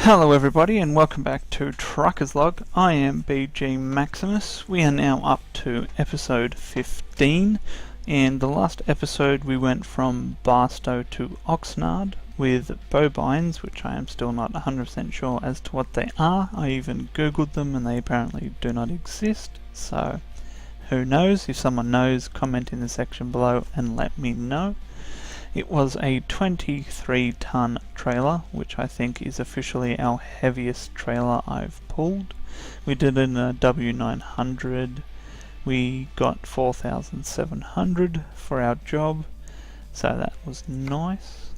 Hello everybody and welcome back to Trucker's Log. I am BGMaximus. We are now up to episode 15. In the last episode we went from Barstow to Oxnard with bovines, which I am still not 100% sure as to what they are. I even googled them and they apparently do not exist, so who knows? If someone knows, comment in the section below and let me know. It was a 23-ton trailer, which I think is officially our heaviest trailer I've pulled. We did it in a W900. We got 4,700 for our job, so that was nice.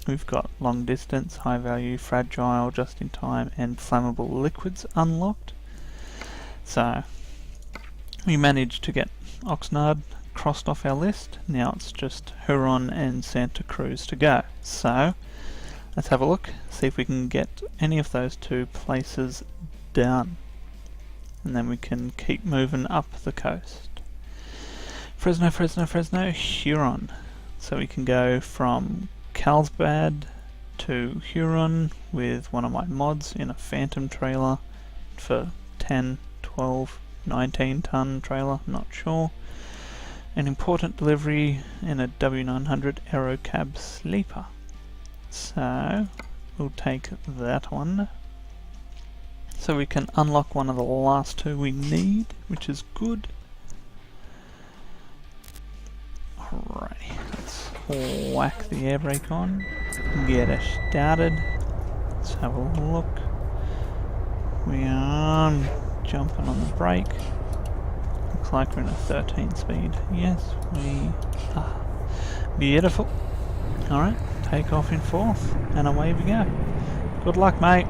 We've got long distance, high value, fragile, just in time, and flammable liquids unlocked. So we managed to get Oxnard crossed off our list. Now it's just Huron and Santa Cruz to go. So let's have a look, see if we can get any of those two places done, and then we can keep moving up the coast. Fresno, Huron. So we can go from Carlsbad to Huron with one of my mods in a Phantom trailer for 10, 12, 19 ton trailer, not sure. An important delivery in a W900 Aero Cab Sleeper. So we'll take that one. So we can unlock one of the last two we need, which is good. Alrighty, let's whack the air brake on, get us started. Let's have a look. We are jumping on the brake. Looks like we're in a 13 speed. Yes, we are. Beautiful. Alright, take off in fourth, and away we go. Good luck, mate.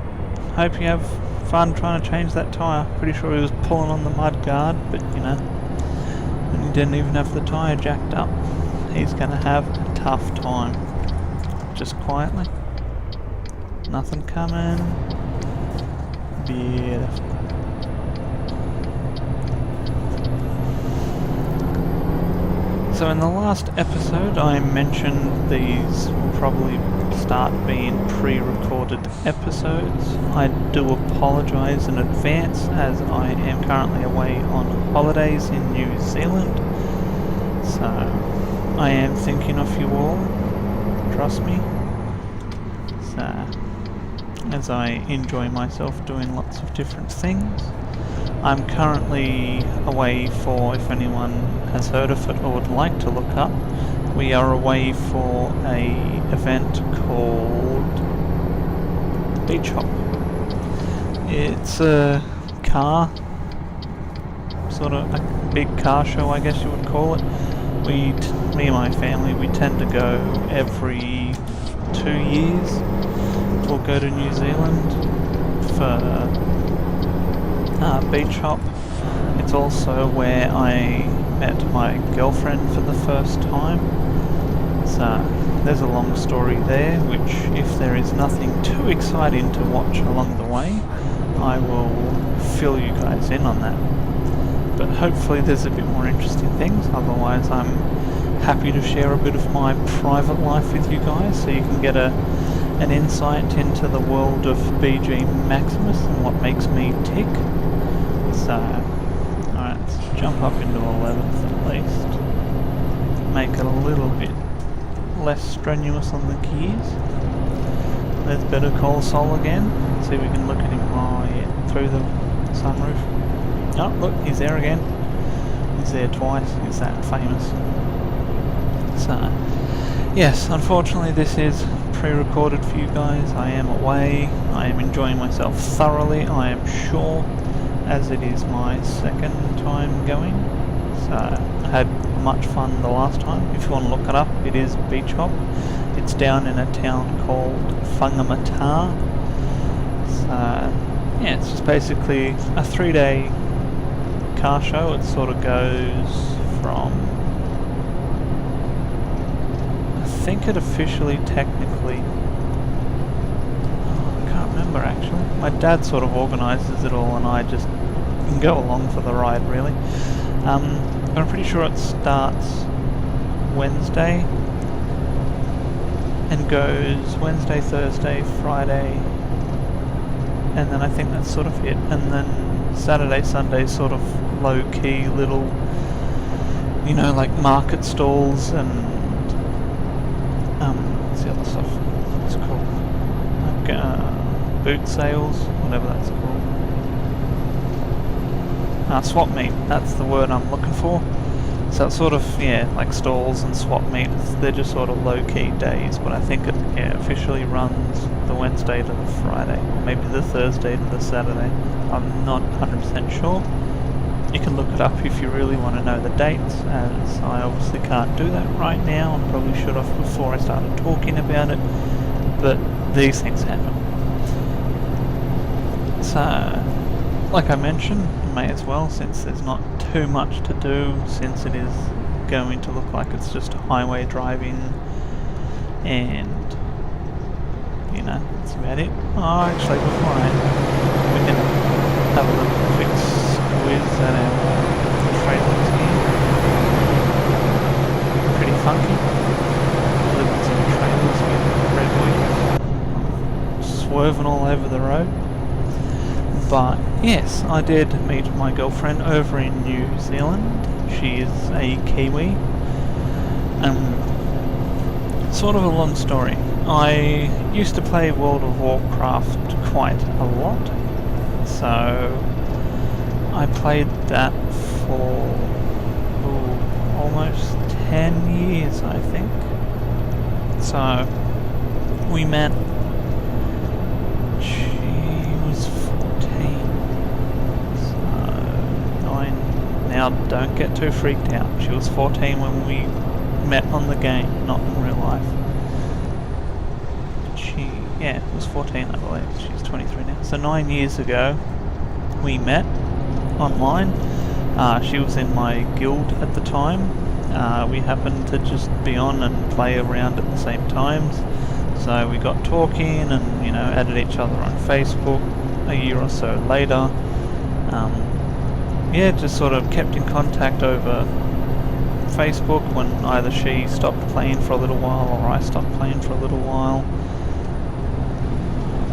Hope you have fun trying to change that tyre. Pretty sure he was pulling on the mud guard, but you know, and he didn't even have the tyre jacked up. He's gonna have a tough time. Just quietly. Nothing coming. Beautiful. So in the last episode I mentioned these will probably start being pre-recorded episodes. I do apologise in advance as I am currently away on holidays in New Zealand. So I am thinking of you all, trust me. So as I enjoy myself doing lots of different things. I'm currently away for, if anyone has heard of it or would like to look up, we are away for a event called Beach Hop. It's a car, sort of a big car show I guess you would call it. Me and my family, we tend to go every 2 years. We'll go to New Zealand for Beach Hop. It's also where I met my girlfriend for the first time. So there's a long story there, which if there is nothing too exciting to watch along the way, I will fill you guys in on that. But hopefully there's a bit more interesting things, otherwise I'm happy to share a bit of my private life with you guys so you can get an insight into the world of BGMaximus and what makes me tick. So, alright, let's jump up into 11th at least. Make it a little bit less strenuous on the gears. There's Better Call Saul again. See if we can look at him through the sunroof. Oh, look, he's there again. He's there twice. He's that famous. So, yes, unfortunately this is pre-recorded for you guys. I am away. I am enjoying myself thoroughly, I am sure, as it is my second time going. So I had much fun the last time. If you want to look it up, it is Beach Hop. It's down in a town called Whangamata. So yeah, it's just basically a 3-day car show. It sort of goes from, I think it officially technically, I can't remember actually. My dad sort of organises it all and I just can go along for the ride really. I'm pretty sure it starts Wednesday and goes Wednesday, Thursday, Friday, and then I think that's sort of it. And then Saturday, Sunday, sort of low-key little, you know, like market stalls and what's the other stuff? What's it called? Like boot sales, whatever that's called. Swap meet. That's the word I'm looking for. So it's sort of, yeah, like stalls and swap meets. They're just sort of low-key days, but I think it officially runs the Wednesday to the Friday, or maybe the Thursday to the Saturday. I'm not 100% sure. You can look it up if you really want to know the dates, as I obviously can't do that right now, and probably should have before I started talking about it, but these things happen. So, like I mentioned, may as well, since there's not too much to do, since it is going to look like it's just highway driving, and you know, that's about it. Oh, actually, before we can have a little quick squeeze at our trailers here. Pretty funky. Living some trailers with red wheels swerving all over the road. But yes, I did meet my girlfriend over in New Zealand. She is a Kiwi. Sort of a long story. I used to play World of Warcraft quite a lot, so I played that for almost 10 years, I think. So we met. Now, don't get too freaked out. She was 14 when we met on the game, not in real life. She was 14, I believe. She's 23 now. So 9 years ago, we met online. She was in my guild at the time. We happened to just be on and play around at the same times. So we got talking and, you know, added each other on Facebook a year or so later. Yeah, just sort of kept in contact over Facebook when either she stopped playing for a little while or I stopped playing for a little while.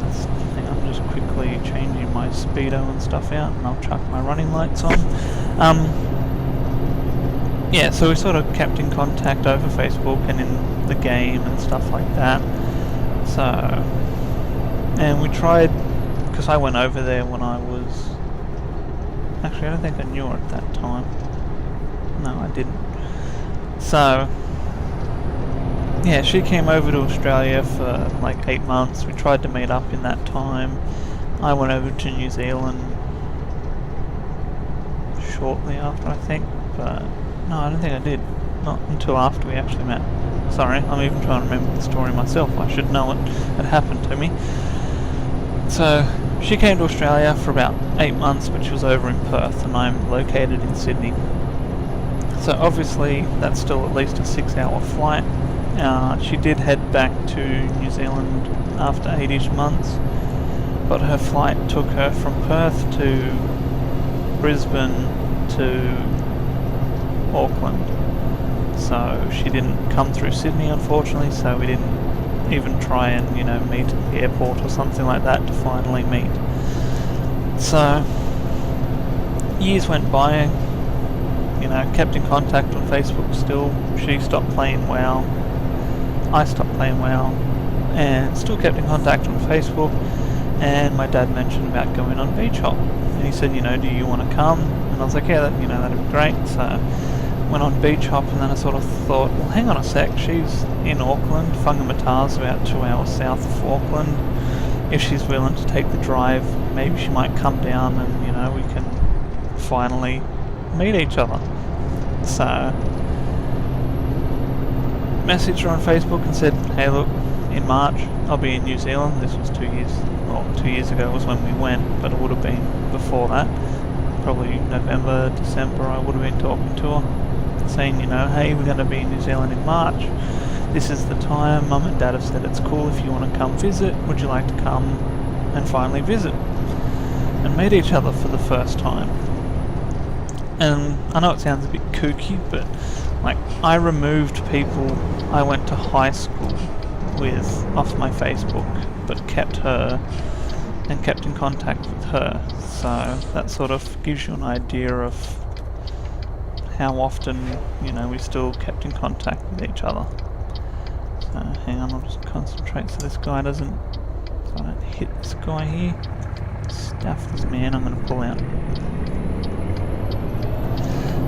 That's the thing, I'm just quickly changing my speedo and stuff out, and I'll chuck my running lights on. Yeah, so we sort of kept in contact over Facebook and in the game and stuff like that. So, and we tried, because I went over there when I was... Actually, I don't think I knew her at that time. No, I didn't. So, yeah, she came over to Australia for like 8 months. We tried to meet up in that time. I went over to New Zealand shortly after, I think. But, no, I don't think I did. Not until after we actually met. Sorry, I'm even trying to remember the story myself. I should know it. It happened to me. So, she came to Australia for about 8 months, but she was over in Perth, and I'm located in Sydney. So obviously that's still at least a 6-hour flight. She did head back to New Zealand after 8-ish months, but her flight took her from Perth to Brisbane to Auckland. So she didn't come through Sydney, unfortunately, so we didn't even try and, you know, meet at the airport or something like that to finally meet. So years went by, you know, kept in contact on Facebook still. She stopped playing WoW, I stopped playing WoW, and still kept in contact on Facebook. And my dad mentioned about going on beach hop, and he said, you know, do you want to come? And I was like, yeah, that'd be great. So went on beach hop, and then I sort of thought, well, hang on a sec, she's in Auckland. Whangamata's about 2 hours south of Auckland. If she's willing to take the drive, maybe she might come down and, you know, we can finally meet each other. So, messaged her on Facebook and said, hey look, in March I'll be in New Zealand. This was 2 years, well, 2 years ago was when we went, but it would have been before that. Probably November, December, I would have been talking to her, saying, you know, hey, we're going to be in New Zealand in March. This is the time. Mum and Dad have said it's cool if you want to come visit. Would you like to come and finally visit and meet each other for the first time? And I know it sounds a bit kooky, but like, I removed people I went to high school with off my Facebook, but kept her and kept in contact with her. So that sort of gives you an idea of how often, you know, we still kept in contact with each other. So hang on, I'll just concentrate so this guy doesn't, so I don't hit this guy here. Stuff this man, I'm going to pull out.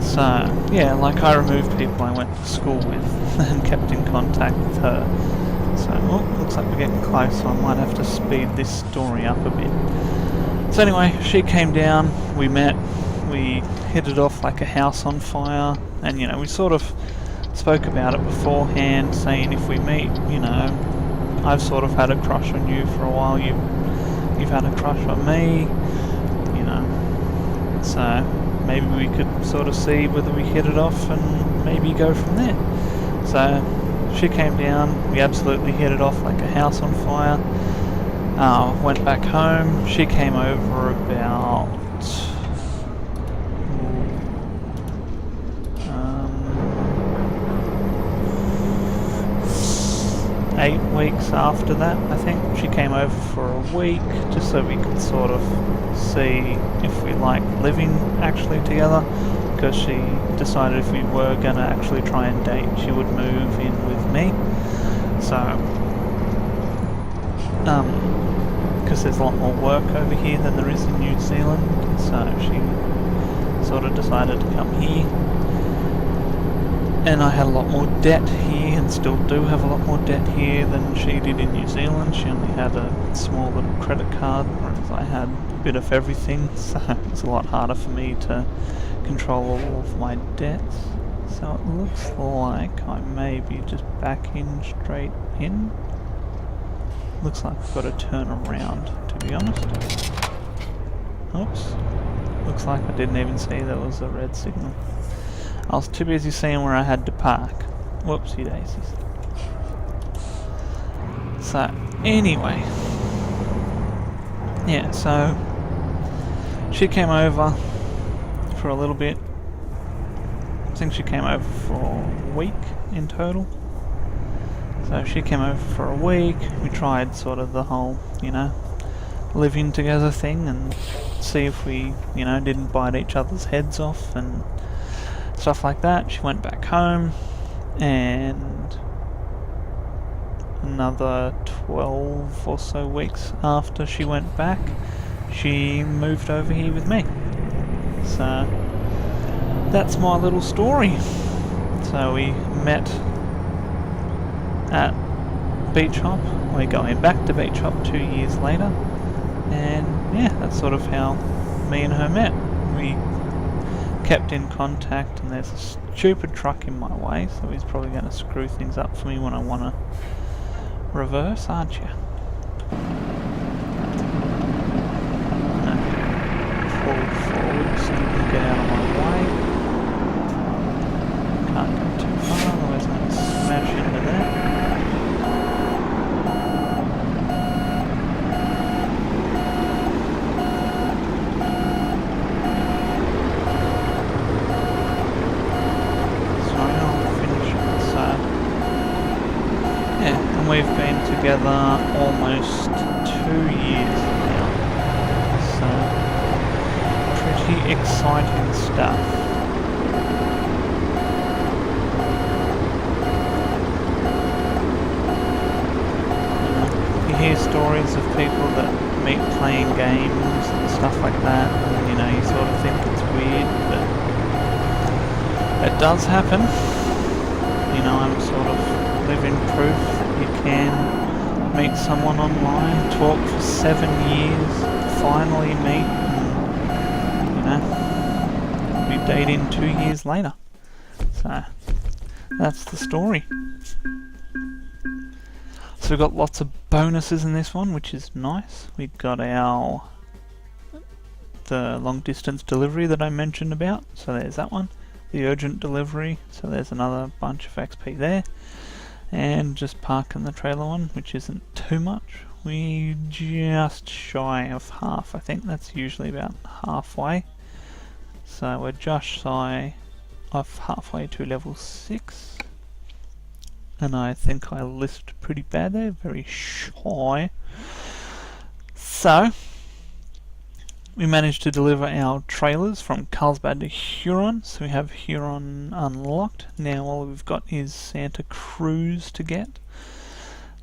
So yeah, like I removed people I went to school with and kept in contact with her. So, oh, looks like we're getting close, so I might have to speed this story up a bit. So anyway, she came down, we met, we hit it off like a house on fire, and you know, we sort of spoke about it beforehand, saying if we meet, you know, I've sort of had a crush on you for a while, you've had a crush on me, you know, so maybe we could sort of see whether we hit it off and maybe go from there. So she came down, we absolutely hit it off like a house on fire. Went back home, she came over about 8 weeks after that, I think. She came over for a week, just so we could sort of see if we liked living actually together, because she decided if we were going to actually try and date, she would move in with me. So, because there's a lot more work over here than there is in New Zealand, so she sort of decided to come here. And I had a lot more debt here, and still do have a lot more debt here than she did in New Zealand. She only had a small little credit card, whereas I had a bit of everything, so it's a lot harder for me to control all of my debts. So it looks like I may be just backing straight in. Looks like I've got to turn around, to be honest. Oops. Looks like I didn't even see there was a red signal. I was too busy seeing where I had to park. Whoopsie daisies. So, anyway. Yeah, so she came over for a little bit. I think she came over for a week in total. So she came over for a week. We tried sort of the whole, you know, living together thing and see if we, you know, didn't bite each other's heads off and stuff like that. She went back home, and another 12 or so weeks after she went back, she moved over here with me. So that's my little story. So we met at Beach Hop. We're going back to Beach Hop 2 years later, and yeah, that's sort of how me and her met. We kept in contact, and there's a stupid truck in my way, so he's probably going to screw things up for me when I want to reverse, aren't you? No. Pull forward so you can get out of my way. Can't go too far, otherwise I'm going to smash into that. We've been together almost 2 years now, so pretty exciting stuff. You hear stories of people that meet playing games and stuff like that, and you know, you sort of think it's weird, but it does happen. You know, I'm sort of living proof you can meet someone online, talk for 7 years, finally meet, and, you know, be dating 2 years later. So, that's the story. So we've got lots of bonuses in this one, which is nice. We've got the long distance delivery that I mentioned about, so there's that one. The urgent delivery, so there's another bunch of XP there. And just parking the trailer one, which isn't too much. We just shy of half. I think that's usually about halfway. So we're just shy of halfway to level 6. And I think I lisped pretty bad there, very shy. So We managed to deliver our trailers from Carlsbad to Huron, so we have Huron unlocked. Now all we've got is Santa Cruz to get.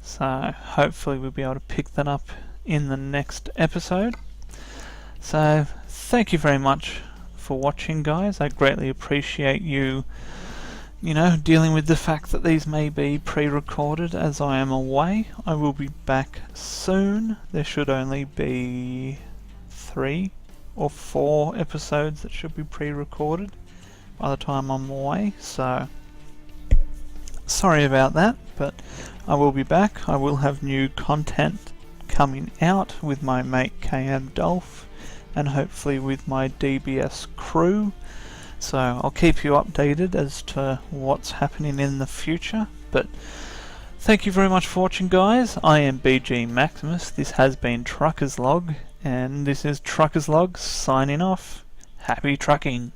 So hopefully we'll be able to pick that up in the next episode. So thank you very much for watching, guys. I greatly appreciate you dealing with the fact that these may be pre-recorded as I am away. I will be back soon. There should only be 3 or 4 episodes that should be pre-recorded by the time I'm away, so sorry about that, but I will be back. I will have new content coming out with my mate KM Dolph and hopefully with my DBS crew, so I'll keep you updated as to what's happening in the future. But thank you very much for watching, guys. I am BGMaximus. This has been Trucker's Log, and this is Trucker's Log signing off. Happy trucking!